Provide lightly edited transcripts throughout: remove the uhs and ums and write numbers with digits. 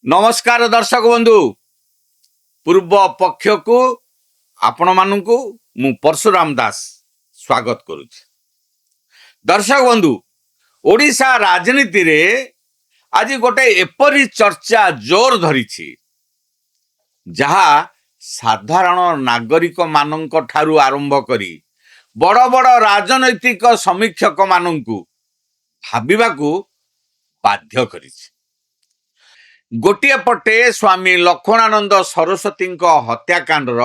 नमस्कार दर्शक बंधु पूर्व पक्ष को आपण मानू मु परशुराम दास स्वागत करुच्ची। दर्शक बंधु ओडिशा राजनीति रे आज गोटे एपरी चर्चा जोर धरी जहा साधारण नागरिक मानक ठारू आरंभ करी बड़ बड़ राजनैतिक समीक्षक मानू भाविबाकू बाध्य करिछि। गोटे पटे स्वामी लक्ष्मणानंद सरस्वती हत्याकांडर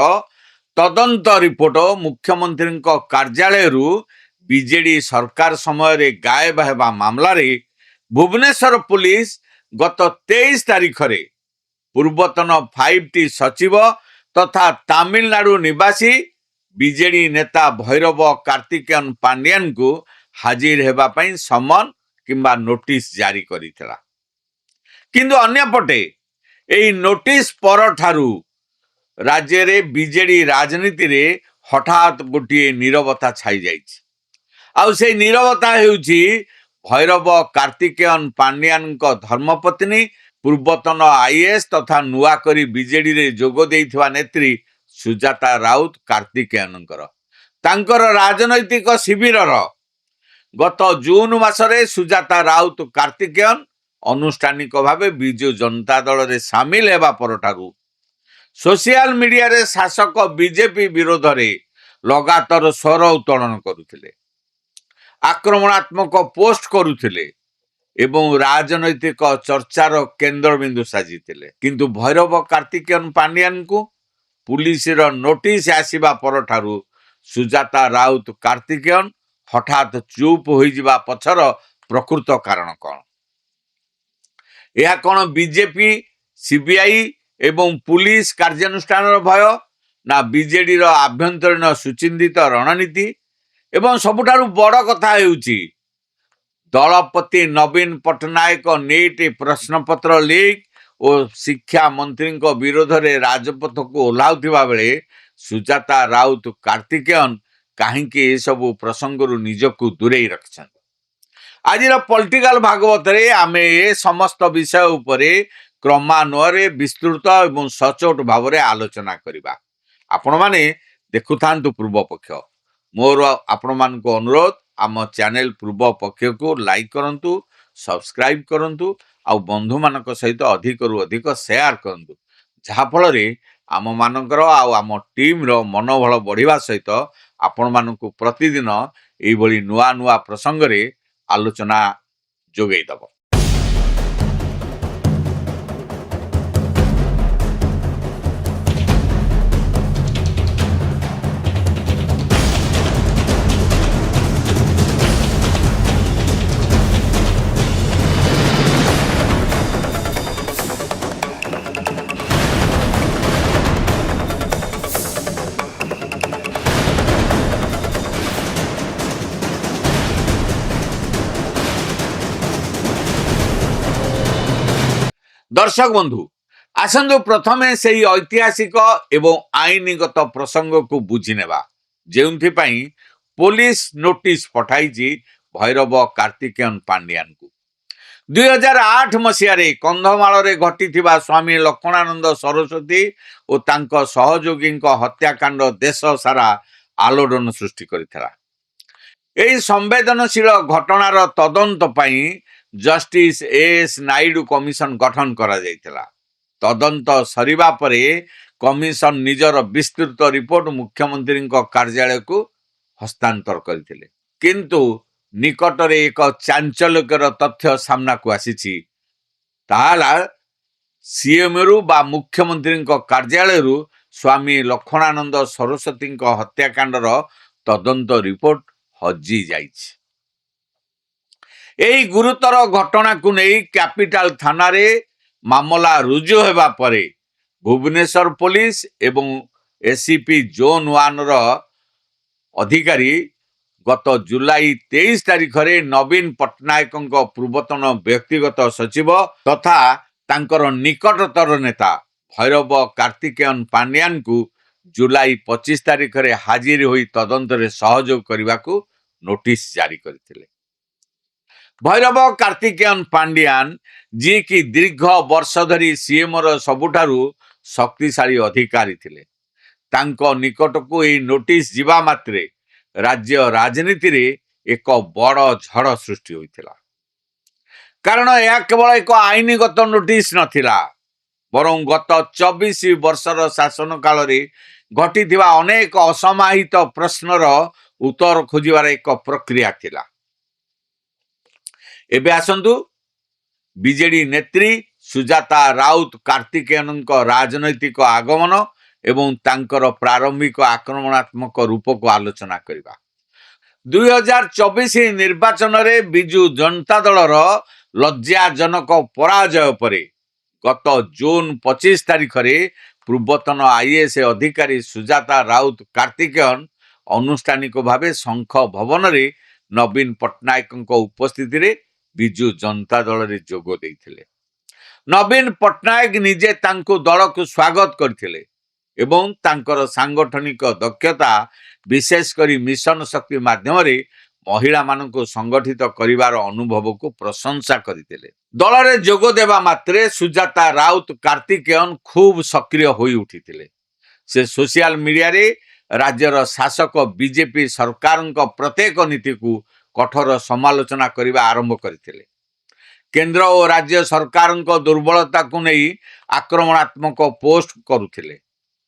तदंत रिपोर्ट मुख्यमंत्री कार्यालय बीजेडी सरकार समय गायब हेबा मामला रे भुवनेश्वर पुलिस गत 23 तारीख रे पूर्वतन 5T सचिव तथा तमिलनाडु निवासी बीजेडी नेता भैरव कार्तिकेयन पांडियन को हाजिर हेबा पई समन किंबा नोटिस जारी करितला। किंतु अन्यपटे यही नोटिस पर ठारू राज्य रे बीजेडी राजनीति रे हठात गोटे नीरवता छाई जाइछि। आउ से नीरवता हेउछि भैरव कार्तिकेयन पांडियन धर्मपत्नी पूर्वतन आईएएस तथा नुआ करी बीजेडी रे जोग देइथिबा नेत्री सुजाता राउत कार्तिकेयनकर तांकर राजनैतिक शिविरर गत जून मासरे सुजाता राउत कार्तिकेयन अनुष्ठानिक भावे बिजु जनता दल रे सामिल हेबा परठारू सोशल मीडिया रे शासक बीजेपी विरोध रे लगातार स्वर उत्तोलन करुथिले, आक्रमणात्मक पोस्ट करुथिले एवं राजनैतिक चर्चार केंद्रबिंदु साजिथिले। किंतु भैरव कार्तिकेयन पांडियन को पुलिस रो नोटिस आसीबा परठारू सुजाता राउत कार्तिकेयन हठात चुप होई जिबा पछर प्रकृत कारण कोन? यह कौन बीजेपी सीबीआई एवं पुलिस कार्यानुष्ठान भय ना बीजेडी रो आभ्यंतरीण सुचिंतित रणनीति एवं सबुठारु बड़ कथा हेउची दलपति नवीन पट्टनायक नीट प्रश्नपत्र लीक और शिक्षा मंत्री विरोध रे राजपथ को ओह्लाउथिबा बेले सुजाता राउत कार्तिकेयन काहेकि सबु प्रसंगरु निजकु दूरेई रखछन। आज पॉलिटिकल भागवत रे आमे ए समस्त विषय उपरे क्रमान्वये विस्तृत एवं सचोट भाव रे आलोचना करिबा। आपण माने देखु थांतु पूर्व पक्ष। मोर आपण मान को अनुरोध आम चैनल पूर्व पक्ष को लाइक करंतु, सब्सक्राइब करंतु आ बंधु मानक सहित अधिक रु अधिक शेयर करंतु, जहा फल रे आम मानकर आम टीम रो मनोबल बढ़िबा सहित आपण मान को प्रतिदिन एई भली नुआ नुआ प्रसंग रे आलोचना जोगई दब। दर्शक बंधु आसंतु प्रथमे से ऐतिहासिक एवं आईनगत प्रसंग को बुझी नेबा जेउंथि पई पुलिस नोटिस पठाइछि भैरव कार्तिकेयन पांडियन को। 2008 मसीह रे कंधमाल रे घटिथिबा स्वामी लक्ष्मणानंद सरस्वती और तांक सहयोगी हत्याकांड देश सारा आलोड़न सृष्टि करिथला। एही संवेदनशील घटनार तदंत पई जस्टिस एस नायडू कमिशन गठन करा जायतिला। तदंत सरिबा परे कमिशन निजर विस्तृत रिपोर्ट मुख्यमंत्री कार्यालय को हस्तांतर करथिले। किंतु निकटरे एक चांचल्यकर तथ्य सामना को आसीछि, ताला सीएम रु बा मुख्यमंत्री कार्यालय रु स्वामी लक्ष्मणानंद सरस्वती हत्याकांडर तदंत रिपोर्ट हजि जाइछि। एही गुरुतर घटना को नहीं कैपिटल थाना रे मामला रुजु हेबा परे भुवनेश्वर पुलिस एवं एसीपी जोन 1 रो अधिकारी गत जुलाई 23 तारीख रे नवीन पट्टनायक पूर्वतन व्यक्तिगत सचिव तथा तांकर निकटतर नेता भैरव कार्तिकेयन पांडियन को जुलाई 25 तारीख रे हाजिर होई तदंत रे सहयोग करने को नोटिस जारी करथिले। ଭୈରବ କାର୍ତ୍ତିକେୟନ ପାଣ୍ଡିଆନ ଯିଏକି ଦୀର୍ଘ ବର୍ଷ ଧରି ସିଏମର ସବୁଠାରୁ ଶକ୍ତିଶାଳୀ ଅଧିକାରୀ ଥିଲେ, ତାଙ୍କ ନିକଟକୁ ଏହି ନୋଟିସ ଯିବା ମାତ୍ରେ ରାଜ୍ୟ ରାଜନୀତିରେ ଏକ ବଡ଼ ଝଡ଼ ସୃଷ୍ଟି ହୋଇଥିଲା। କାରଣ ଏହା କେବଳ ଏକ ଆଇନଗତ ନୋଟିସ ନଥିଲା, ବରଂ ଗତ 24 ବର୍ଷର ଶାସନ କାଳରେ ଘଟିଥିବା ଅନେକ ଅସମାହିତ ପ୍ରଶ୍ନର ଉତ୍ତର ଖୋଜିବାର ଏକ ପ୍ରକ୍ରିୟା ଥିଲା। ଏବେ ଆସନ୍ତୁ ବିଜେଡି ନେତ୍ରୀ ସୁଜାତା ରାଉତ କାର୍ତ୍ତିକେୟନଙ୍କ ରାଜନୈତିକ ଆଗମନ ଏବଂ ତାଙ୍କର ପ୍ରାରମ୍ଭିକ ଆକ୍ରମଣାତ୍ମକ ରୂପକୁ ଆଲୋଚନା କରିବା। 2024 ନିର୍ବାଚନରେ ବିଜୁ ଜନତା ଦଳର ଲଜ୍ଜାଜନକ ପରାଜୟ ପରେ ଗତ ଜୁନ 25 ତାରିଖରେ ପୂର୍ବତନ ଆଇଏଏସ୍ ଅଧିକାରୀ ସୁଜାତା ରାଉତ କାର୍ତ୍ତିକେୟନ ଅନୁଷ୍ଠାନିକ ଭାବେ ଶଙ୍ଖ ଭବନରେ ନବୀନ ପଟ୍ଟନାୟକଙ୍କ ଉପସ୍ଥିତିରେ ବିଜୁ ଜନତା ଦଳରେ ଯୋଗ ଦେଇଥିଲେ। ନବୀନ ପଟ୍ଟନାୟକ ନିଜେ ତାଙ୍କୁ ଦଳକୁ ସ୍ୱାଗତ କରିଥିଲେ ଏବଂ ତାଙ୍କର ସାଂଗଠନିକ ଦକ୍ଷତା, ବିଶେଷ କରି ମିଶନ ଶକ୍ତି ମାଧ୍ୟମରେ ମହିଳାମାନଙ୍କୁ ସଂଗଠିତ କରିବାର ଅନୁଭବକୁ ପ୍ରଶଂସା କରିଥିଲେ। ଦଳରେ ଯୋଗ ଦେବା ମାତ୍ରେ ସୁଜାତା ରାଉତ କାର୍ତ୍ତିକେୟନ ଖୁବ୍ ସକ୍ରିୟ ହୋଇ ଉଠିଥିଲେ। ସେ ସୋସିଆଲ ମିଡିଆରେ ରାଜ୍ୟର ଶାସକ ବିଜେପି ସରକାରଙ୍କ ପ୍ରତ୍ୟେକ ନୀତିକୁ କଠୋର ସମାଲୋଚନା କରିବା ଆରମ୍ଭ କରିଥିଲେ। କେନ୍ଦ୍ର ଓ ରାଜ୍ୟ ସରକାରଙ୍କ ଦୁର୍ବଳତାକୁ ନେଇ ଆକ୍ରମଣାତ୍ମକ ପୋଷ୍ଟ କରୁଥିଲେ।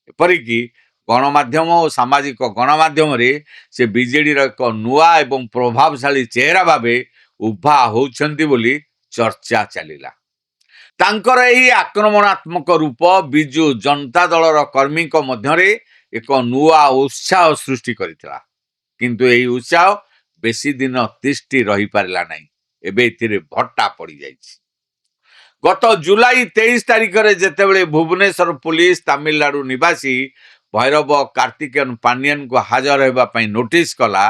ଏପରିକି ଗଣମାଧ୍ୟମ ଓ ସାମାଜିକ ଗଣମାଧ୍ୟମରେ ସେ ବିଜେଡିର ଏକ ନୂଆ ଏବଂ ପ୍ରଭାବଶାଳୀ ଚେହେରା ଭାବେ ଉଭା ହେଉଛନ୍ତି ବୋଲି ଚର୍ଚ୍ଚା ଚାଲିଲା। ତାଙ୍କର ଏହି ଆକ୍ରମଣାତ୍ମକ ରୂପ ବିଜୁ ଜନତା ଦଳର କର୍ମୀଙ୍କ ମଧ୍ୟରେ ଏକ ନୂଆ ଉତ୍ସାହ ସୃଷ୍ଟି କରିଥିଲା, କିନ୍ତୁ ଏହି ଉତ୍ସାହ ବେଶୀ ଦିନ ତିଷ୍ଠି ରହିପାରିଲା ନାହିଁ। ଏବେ ଏଥିରେ ଭଟ୍ଟା ପଡ଼ିଯାଇଛି। ଗତ ଜୁଲାଇ 23 ତାରିଖରେ ଯେତେବେଳେ ଭୁବନେଶ୍ୱର ପୁଲିସ ତାମିଲନାଡୁ ନିବାସୀ ଭୈରବ କାର୍ତ୍ତିକେୟନ ପାଣ୍ଡିଆନଙ୍କୁ ହାଜର ହେବା ପାଇଁ ନୋଟିସ କଲା,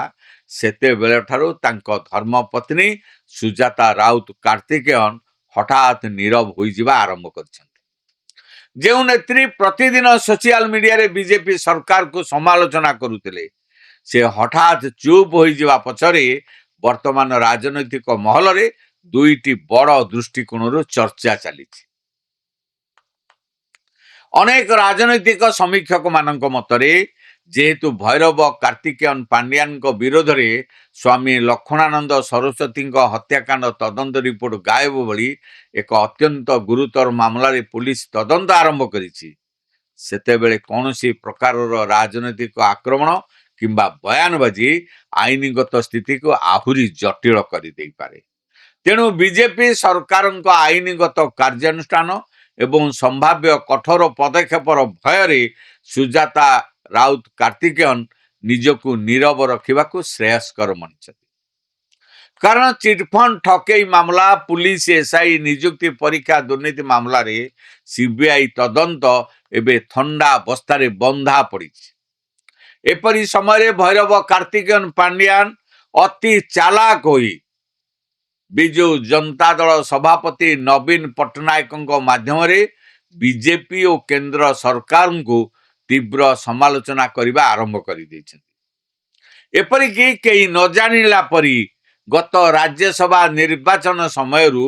ସେତେବେଳଠାରୁ ତାଙ୍କ ଧର୍ମପତ୍ନୀ ସୁଜାତା ରାଉତ କାର୍ତ୍ତିକେୟନ ହଠାତ୍ ନୀରବ ହୋଇଯିବା ଆରମ୍ଭ କରିଛନ୍ତି। ଯେଉଁ ନେତ୍ରୀ ପ୍ରତିଦିନ ସୋସିଆଲ ମିଡିଆରେ ବିଜେପି ସରକାରକୁ ସମାଲୋଚନା କରୁଥିଲେ, ସେ ହଠାତ୍ ଚୁପ୍ ହୋଇଯିବା ପଛରେ ବର୍ତ୍ତମାନ ରାଜନୈତିକ ମହଲରେ ଦୁଇଟି ବଡ଼ ଦୃଷ୍ଟିକୋଣରୁ ଚର୍ଚ୍ଚା ଚାଲିଛି। ଅନେକ ରାଜନୈତିକ ସମୀକ୍ଷକମାନଙ୍କ ମତରେ ଯେହେତୁ ଭୈରବ କାର୍ତ୍ତିକେୟନ ପାଣ୍ଡିଆନଙ୍କ ବିରୋଧରେ ସ୍ୱାମୀ ଲକ୍ଷ୍ମଣାନନ୍ଦ ସରସ୍ୱତୀଙ୍କ ହତ୍ୟାକାଣ୍ଡ ତଦନ୍ତ ରିପୋର୍ଟ ଗାୟବ ଭଳି ଏକ ଅତ୍ୟନ୍ତ ଗୁରୁତର ମାମଲାରେ ପୁଲିସ ତଦନ୍ତ ଆରମ୍ଭ କରିଛି, ସେତେବେଳେ କୌଣସି ପ୍ରକାରର ରାଜନୈତିକ ଆକ୍ରମଣ କିମ୍ବା ବୟାନବାଜି ଆଇନଗତ ସ୍ଥିତିକୁ ଆହୁରି ଜଟିଳ କରିଦେଇପାରେ। ତେଣୁ ବିଜେପି ସରକାରଙ୍କ ଆଇନଗତ କାର୍ଯ୍ୟାନୁଷ୍ଠାନ ଏବଂ ସମ୍ଭାବ୍ୟ କଠୋର ପଦକ୍ଷେପର ଭୟରେ ସୁଜାତା ରାଉତ କାର୍ତ୍ତିକେୟନ ନିଜକୁ ନୀରବ ରଖିବାକୁ ଶ୍ରେୟସ୍କର ମଣିଛନ୍ତି। କାରଣ ଚିଟଫଣ୍ଡ ଠକେଇ ମାମଲା, ପୁଲିସ ଏସ୍ଆଇ ନିଯୁକ୍ତି ପରୀକ୍ଷା ଦୁର୍ନୀତି ମାମଲାରେ ସିବିଆଇ ତଦନ୍ତ ଏବେ ଥଣ୍ଡା ବସ୍ତାରେ ବନ୍ଧା ପଡ଼ିଛି। ଏପରି ସମୟରେ ଭୈରବ କାର୍ତ୍ତିକେୟନ ପାଣ୍ଡିଆନ ଅତି ଚାଲାକ ହୋଇ ବିଜୁ ଜନତା ଦଳ ସଭାପତି ନବୀନ ପଟ୍ଟନାୟକଙ୍କ ମାଧ୍ୟମରେ ବିଜେପି ଓ କେନ୍ଦ୍ର ସରକାରଙ୍କୁ ତୀବ୍ର ସମାଲୋଚନା କରିବା ଆରମ୍ଭ କରିଦେଇଛନ୍ତି। ଏପରିକି କେହି ନ ଜାଣିଲା ପରି ଗତ ରାଜ୍ୟସଭା ନିର୍ବାଚନ ସମୟରୁ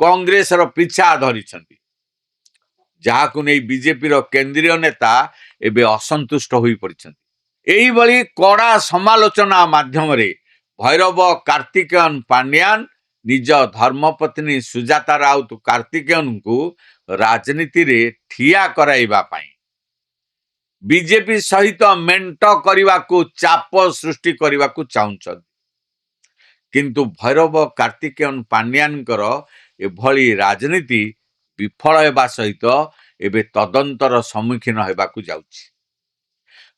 କଂଗ୍ରେସର ପିଛା ଧରିଛନ୍ତି, ଯାହାକୁ ନେଇ ବିଜେପିର କେନ୍ଦ୍ରୀୟ ନେତା ଏବେ ଅସନ୍ତୁଷ୍ଟ ହୋଇପଡ଼ିଛନ୍ତି। ଏହିଭଳି କଡ଼ା ସମାଲୋଚନା ମାଧ୍ୟମରେ ଭୈରବ କାର୍ତ୍ତିକେୟନ ପାଣ୍ଡିଆନ ନିଜ ଧର୍ମପତ୍ନୀ ସୁଜାତା ରାଉତ କାର୍ତ୍ତିକେୟନଙ୍କୁ ରାଜନୀତିରେ ଠିଆ କରାଇବା ପାଇଁ ବିଜେପି ସହିତ ମେଣ୍ଟ କରିବାକୁ ଚାପ ସୃଷ୍ଟି କରିବାକୁ ଚାହୁଁଛନ୍ତି। କିନ୍ତୁ ଭୈରବ କାର୍ତ୍ତିକେୟନ ପାଣ୍ଡିଆନଙ୍କର ଏଭଳି ରାଜନୀତି ବିଫଳ ହେବା ସହିତ ଏବେ ତଦନ୍ତର ସମ୍ମୁଖୀନ ହେବାକୁ ଯାଉଛି,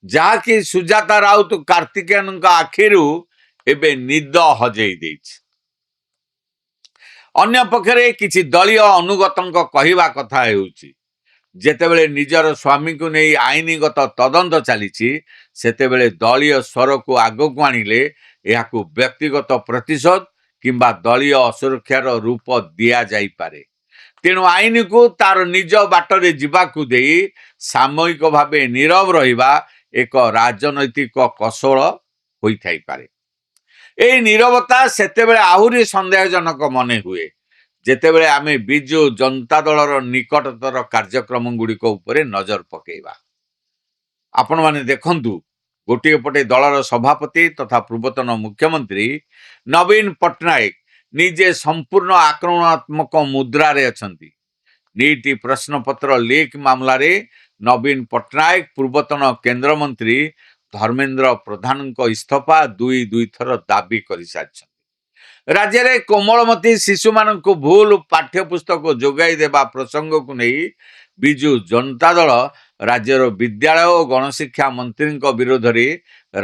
ଯାହାକି ସୁଜାତା ରାଉତ କାର୍ତ୍ତିକେୟନଙ୍କ ଆଖିରୁ ଏବେ ନିଦ ହଜେଇ ଦେଇଛି। ଅନ୍ୟପକ୍ଷରେ କିଛି ଦଳୀୟ ଅନୁଗତଙ୍କ କହିବା କଥା ହେଉଛି, ଯେତେବେଳେ ନିଜର ସ୍ୱାମୀଙ୍କୁ ନେଇ ଆଇନଗତ ତଦନ୍ତ ଚାଲିଛି, ସେତେବେଳେ ଦଳୀୟ ସ୍ୱରକୁ ଆଗକୁ ଆଣିଲେ ଏହାକୁ ବ୍ୟକ୍ତିଗତ ପ୍ରତିଶୋଧ କିମ୍ବା ଦଳୀୟ ଅସୁରକ୍ଷାର ରୂପ ଦିଆଯାଇପାରେ। ତେଣୁ ଆଇନକୁ ତାର ନିଜ ବାଟରେ ଯିବାକୁ ଦେଇ ସାମୟିକ ଭାବେ ନୀରବ ରହିବା ଏକ ରାଜନୈତିକ କୌଶଳ ହୋଇଥାଇପାରେ। এই নীରବତା ସେତେବେଳେ ଆହୁରି ସନ୍ଦେହଜନକ ମନେ ହୁଏ ଯେତେବେଳେ ଆମେ ବିଜୁ ଜନତା ଦଳର ନିକଟତର କାର୍ଯ୍ୟକ୍ରମ ଗୁଡ଼ିକ ଉପରେ ନଜର ପକେଇବା। ଆପଣମାନେ ଦେଖନ୍ତୁ, ଗୋଟିଏ ପଟେ ଦଳର ସଭାପତି ତଥା ପୂର୍ବତନ ମୁଖ୍ୟମନ୍ତ୍ରୀ ନବୀନ ପଟ୍ଟନାୟକ ନିଜେ ସମ୍ପୂର୍ଣ୍ଣ ଆକ୍ରମଣାତ୍ମକ ମୁଦ୍ରାରେ ଅଛନ୍ତି। ନିଟ୍ ପ୍ରଶ୍ନପତ୍ର ଲିକ୍ ମାମଲାରେ ନବୀନ ପଟ୍ଟନାୟକ ପୂର୍ବତନ କେନ୍ଦ୍ରମନ୍ତ୍ରୀ ଧର୍ମେନ୍ଦ୍ର ପ୍ରଧାନଙ୍କ ଇସ୍ତଫା ଦୁଇ ଥର ଦାବି କରିସାରିଛନ୍ତି। ରାଜ୍ୟରେ କୋମଳମତି ଶିଶୁମାନଙ୍କୁ ଭୁଲ ପାଠ୍ୟପୁସ୍ତକ ଯୋଗାଇ ଦେବା ପ୍ରସଙ୍ଗକୁ ନେଇ ବିଜୁ ଜନତା ଦଳ ରାଜ୍ୟର ବିଦ୍ୟାଳୟ ଓ ଗଣଶିକ୍ଷା ମନ୍ତ୍ରୀଙ୍କ ବିରୋଧରେ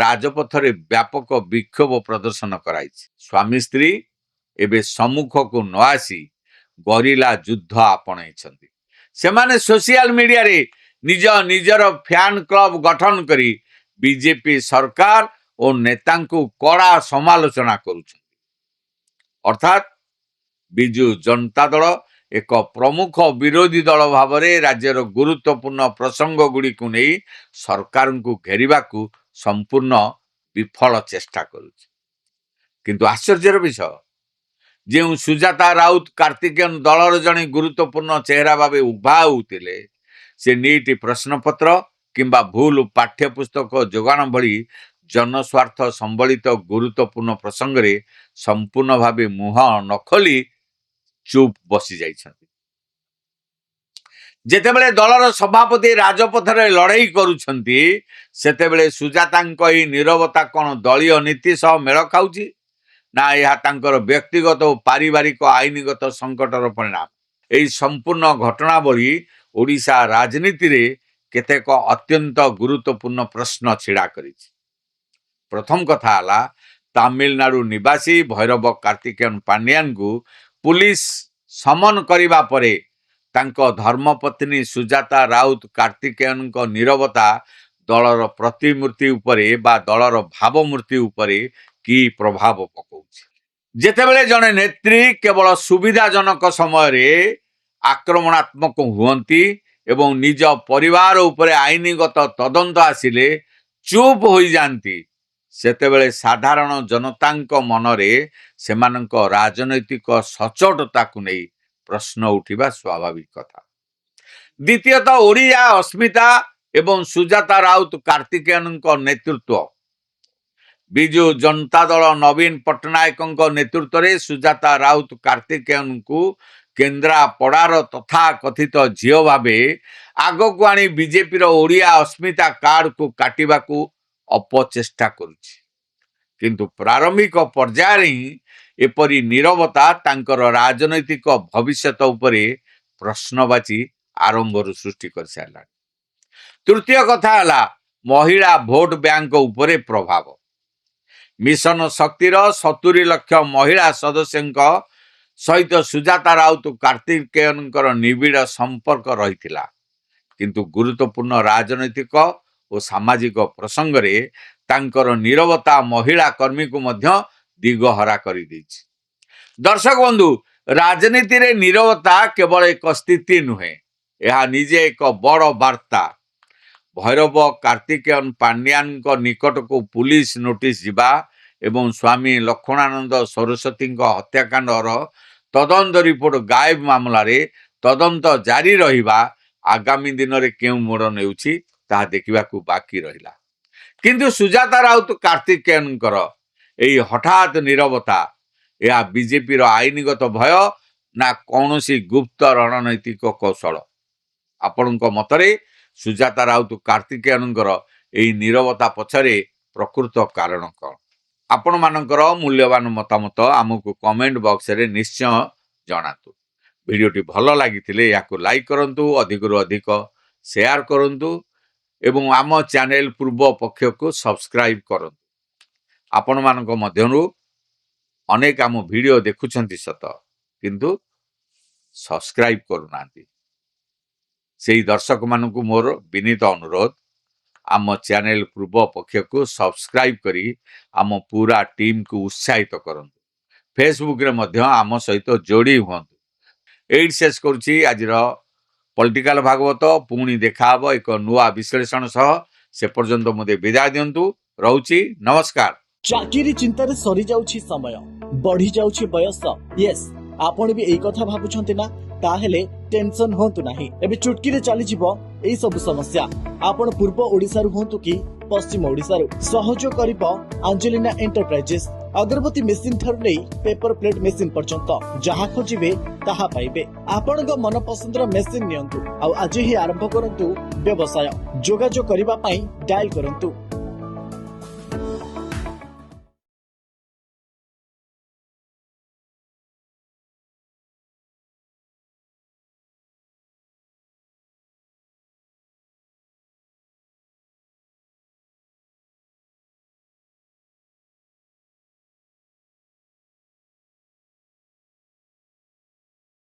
ରାଜପଥରେ ବ୍ୟାପକ ବିକ୍ଷୋଭ ପ୍ରଦର୍ଶନ କରାଇଛି। ସ୍ୱାମୀ ସ୍ତ୍ରୀ ଏବେ ସମ୍ମୁଖକୁ ନ ଆସି ଗରିଲା ଯୁଦ୍ଧ ଆପଣେଇଛନ୍ତି। ସେମାନେ ସୋସିଆଲ ମିଡିଆରେ ନିଜର ଫ୍ୟାନ୍ କ୍ଲବ ଗଠନ କରି ବିଜେପି ସରକାର ଓ ନେତାଙ୍କୁ କଡ଼ା ସମାଲୋଚନା କରୁଛନ୍ତି। ଅର୍ଥାତ୍ ବିଜୁ ଜନତା ଦଳ ଏକ ପ୍ରମୁଖ ବିରୋଧୀ ଦଳ ଭାବରେ ରାଜ୍ୟର ଗୁରୁତ୍ୱପୂର୍ଣ୍ଣ ପ୍ରସଙ୍ଗ ଗୁଡ଼ିକୁ ନେଇ ସରକାରଙ୍କୁ ଘେରିବାକୁ ସମ୍ପୂର୍ଣ୍ଣ ବିଫଳ ଚେଷ୍ଟା କରୁଛି। କିନ୍ତୁ ଆଶ୍ଚର୍ଯ୍ୟର ବିଷୟ, ଯେଉଁ ସୁଜାତା ରାଉତ କାର୍ତ୍ତିକେୟନ ଦଳର ଜଣେ ଗୁରୁତ୍ୱପୂର୍ଣ୍ଣ ଚେହେରା ଭାବେ ଉଭା ହେଉଥିଲେ, ସେ ନିଟ୍ ପ୍ରଶ୍ନପତ୍ର କିମ୍ବା ଭୁଲ ପାଠ୍ୟପୁସ୍ତକ ଯୋଗାଣ ଭଳି ଜନସ୍ୱାର୍ଥ ସମ୍ବଳିତ ଗୁରୁତ୍ୱପୂର୍ଣ୍ଣ ପ୍ରସଙ୍ଗରେ ସମ୍ପୂର୍ଣ୍ଣ ଭାବେ ମୁହଁ ନ ଖୋଲି ଚୁପ୍ ବସି ଯାଇଛନ୍ତି। ଯେତେବେଳେ ଦଳର ସଭାପତି ରାଜପଥରେ ଲଢ଼େଇ କରୁଛନ୍ତି, ସେତେବେଳେ ସୁଜାତାଙ୍କ ଏହି ନୀରବତା କ'ଣ ଦଳୀୟ ନୀତି ସହ ମେଳ ଖାଉଛି, ନା ଏହା ତାଙ୍କର ବ୍ୟକ୍ତିଗତ ଓ ପାରିବାରିକ ଆଇନଗତ ସଂକଟର ପରିଣାମ? ଏହି ସମ୍ପୂର୍ଣ୍ଣ ଘଟଣାବଳୀ ଓଡ଼ିଶା ରାଜନୀତିରେ କେତେକ ଅତ୍ୟନ୍ତ ଗୁରୁତ୍ୱପୂର୍ଣ୍ଣ ପ୍ରଶ୍ନ ଛିଡ଼ା କରିଛି। ପ୍ରଥମ କଥା ହେଲା, ତାମିଲନାଡୁ ନିବାସୀ ଭୈରବ କାର୍ତ୍ତିକେୟନ ପାଣ୍ଡିଆନଙ୍କୁ ପୁଲିସ ସମନ କରିବା ପରେ ତାଙ୍କ ଧର୍ମପତ୍ନୀ ସୁଜାତା ରାଉତ କାର୍ତ୍ତିକେୟନଙ୍କ ନୀରବତା ଦଳର ପ୍ରତିମୂର୍ତ୍ତି ଉପରେ ବା ଦଳର ଭାବମୂର୍ତ୍ତି ଉପରେ କି ପ୍ରଭାବ ପକାଉଛି? ଯେତେବେଳେ ଜଣେ ନେତ୍ରୀ କେବଳ ସୁବିଧାଜନକ ସମୟରେ ଆକ୍ରମଣାତ୍ମକ ହୁଅନ୍ତି ଏବଂ ନିଜ ପରିବାର ଉପରେ ଆଇନଗତ ତଦନ୍ତ ଆସିଲେ ଚୁପ୍ ହୋଇଯାଆନ୍ତି, ସେତେବେଳେ ସାଧାରଣ ଜନତାଙ୍କ ମନରେ ସେମାନଙ୍କ ରାଜନୈତିକ ସଚ୍ଚୋଟତାକୁ ନେଇ ପ୍ରଶ୍ନ ଉଠିବା ସ୍ୱାଭାବିକ କଥା। ଦ୍ୱିତୀୟତଃ, ଓଡ଼ିଆ ଅସ୍ମିତା ଏବଂ ସୁଜାତା ରାଉତ କାର୍ତ୍ତିକେୟନଙ୍କ ନେତୃତ୍ୱ। ବିଜୁ ଜନତା ଦଳ ନବୀନ ପଟ୍ଟନାୟକଙ୍କ ନେତୃତ୍ୱରେ ସୁଜାତା ରାଉତ କାର୍ତ୍ତିକେୟନଙ୍କୁ କେନ୍ଦ୍ରାପଡ଼ାର ତଥାକଥିତ ଝିଅ ଭାବେ ଆଗକୁ ଆଣି ବିଜେପିର ଓଡ଼ିଆ ଅସ୍ମିତା କାର୍ଡକୁ କାଟିବାକୁ ଅପଚେଷ୍ଟା କରୁଛି। କିନ୍ତୁ ପ୍ରାରମ୍ଭିକ ପର୍ଯ୍ୟାୟରେ ହିଁ ଏପରି ନୀରବତା ତାଙ୍କର ରାଜନୈତିକ ଭବିଷ୍ୟତ ଉପରେ ପ୍ରଶ୍ନବାଚୀ ଆରମ୍ଭରୁ ସୃଷ୍ଟି କରିସାରିଲାଣି। ତୃତୀୟ କଥା ହେଲା, ମହିଳା ଭୋଟ ବ୍ୟାଙ୍କ ଉପରେ ପ୍ରଭାବ। ମିଶନ ଶକ୍ତିର 70 ଲକ୍ଷ ମହିଳା ସଦସ୍ୟଙ୍କ ସହିତ ସୁଜାତା ରାଉତ କାର୍ତ୍ତିକେୟନଙ୍କର ନିବିଡ଼ ସମ୍ପର୍କ ରହିଥିଲା। କିନ୍ତୁ ଗୁରୁତ୍ୱପୂର୍ଣ୍ଣ ରାଜନୈତିକ ଓ ସାମାଜିକ ପ୍ରସଙ୍ଗରେ ତାଙ୍କର ନୀରବତା ମହିଳା କର୍ମୀଙ୍କୁ ମଧ୍ୟ ଦିଗହରା କରିଦେଇଛି। ଦର୍ଶକ ବନ୍ଧୁ, ରାଜନୀତିରେ ନୀରବତା କେବଳ ଏକ ସ୍ଥିତି ନୁହେଁ, ଏହା ନିଜେ ଏକ ବଡ଼ ବାର୍ତ୍ତା। ଭୈରବ କାର୍ତ୍ତିକେୟନ ପାଣ୍ଡିଆନଙ୍କ ନିକଟକୁ ପୁଲିସ ନୋଟିସ ଯିବା ଏବଂ ସ୍ୱାମୀ ଲକ୍ଷ୍ମଣାନନ୍ଦ ସରସ୍ୱତୀଙ୍କ ହତ୍ୟାକାଣ୍ଡର ତଦନ୍ତ ରିପୋର୍ଟ ଗାଏବ ମାମଲାରେ ତଦନ୍ତ ଜାରି ରହିବା ଆଗାମୀ ଦିନରେ କେଉଁ ମୋଡ଼ ନେଉଛି ତାହା ଦେଖିବାକୁ ବାକି ରହିଲା। କିନ୍ତୁ ସୁଜାତା ରାଉତ କାର୍ତ୍ତିକେୟନଙ୍କର ଏହି ହଠାତ୍ ନୀରବତା, ଏହା ବିଜେପିର ଆଇନଗତ ଭୟ ନା କୌଣସି ଗୁପ୍ତ ରଣନୈତିକ କୌଶଳ? ଆପଣଙ୍କ ମତରେ ସୁଜାତା ରାଉତ କାର୍ତ୍ତିକେୟନଙ୍କର ଏହି ନୀରବତା ପଛରେ ପ୍ରକୃତ କାରଣ କ'ଣ? ଆପଣମାନଙ୍କର ମୂଲ୍ୟବାନ ମତାମତ ଆମକୁ କମେଣ୍ଟ ବକ୍ସରେ ନିଶ୍ଚୟ ଜଣାନ୍ତୁ। ଭିଡ଼ିଓଟି ଭଲ ଲାଗିଥିଲେ ଏହାକୁ ଲାଇକ୍ କରନ୍ତୁ, ଅଧିକରୁ ଅଧିକ ସେୟାର କରନ୍ତୁ ଏବଂ ଆମ ଚ୍ୟାନେଲ ପୂର୍ବ ପକ୍ଷକୁ ସବସ୍କ୍ରାଇବ୍ କରନ୍ତୁ। ଆପଣମାନଙ୍କ ମଧ୍ୟରୁ ଅନେକ ଆମ ଭିଡ଼ିଓ ଦେଖୁଛନ୍ତି ସତ, କିନ୍ତୁ ସବସ୍କ୍ରାଇବ୍ କରୁନାହାନ୍ତି। ସେହି ଦର୍ଶକମାନଙ୍କୁ ମୋର ବିନୀତ ଅନୁରୋଧ, ଆମ ଚ୍ୟାନେଲ ପୂର୍ବ ପକ୍ଷକୁ ସବସ୍କ୍ରାଇବ୍ କରି ଆମ ପୁରା ଟିମ୍କୁ ଉତ୍ସାହିତ କରନ୍ତୁ। ଫେସବୁକ୍ରେ ମଧ୍ୟ ଆମ ସହିତ ଯୋଡ଼ି ହୁଅନ୍ତୁ। ଏଇଠି ଶେଷ କରୁଛି ଆଜିର ପଲିଟିକାଲ ଭାଗବତ। ପୁଣି ଦେଖାହେବ ଏକ ନୂଆ ବିଶ୍ଳେଷଣ ସହ। ସେ ପର୍ଯ୍ୟନ୍ତ ମୋତେ ବିଦାୟ ଦିଅନ୍ତୁ। ରହୁଛି, ନମସ୍କାର। ଚାକିରି ଚିନ୍ତାରେ ସରି ଯାଉଛି ସମୟ, ବଢି ଯାଉଛି ବୟସ। ୟେସ୍, ଆପଣ ବି ଏଇ କଥା ଭାବୁଛନ୍ତି ନା? ତାହେଲେ ଟେନସନ ହୁଅନ୍ତୁ ନାହିଁ। ଏବେ ଚୁଟକିରେ ଚାଲିଯିବ ଏଇ ସବୁ ସମସ୍ୟା। ଆପଣ ପୂର୍ବ ଓଡିଶାରୁ ହୁଅନ୍ତୁ କି ପଶ୍ଚିମ ଓଡିଶାରୁ, ସହଯୋଗ କରିବ ଆଞ୍ଜେଲିନା ଏଣ୍ଟରପ୍ରାଇଜେସ୍। ଅଗରବତୀ ମେସିନ ଠାରୁ ନେଇ ପେପର ପ୍ଲେଟ ମେସିନ ପର୍ଯ୍ୟନ୍ତ ଯାହା ଖୋଜିବେ ତାହା ପାଇବେ। ଆପଣଙ୍କ ମନପସନ୍ଦର ମେସିନ ନିଅନ୍ତୁ ଆଉ ଆଜି ହିଁ ଆରମ୍ଭ କରନ୍ତୁ ବ୍ୟବସାୟ। ଯୋଗାଯୋଗ କରିବା ପାଇଁ ଡାଏଲ କରନ୍ତୁ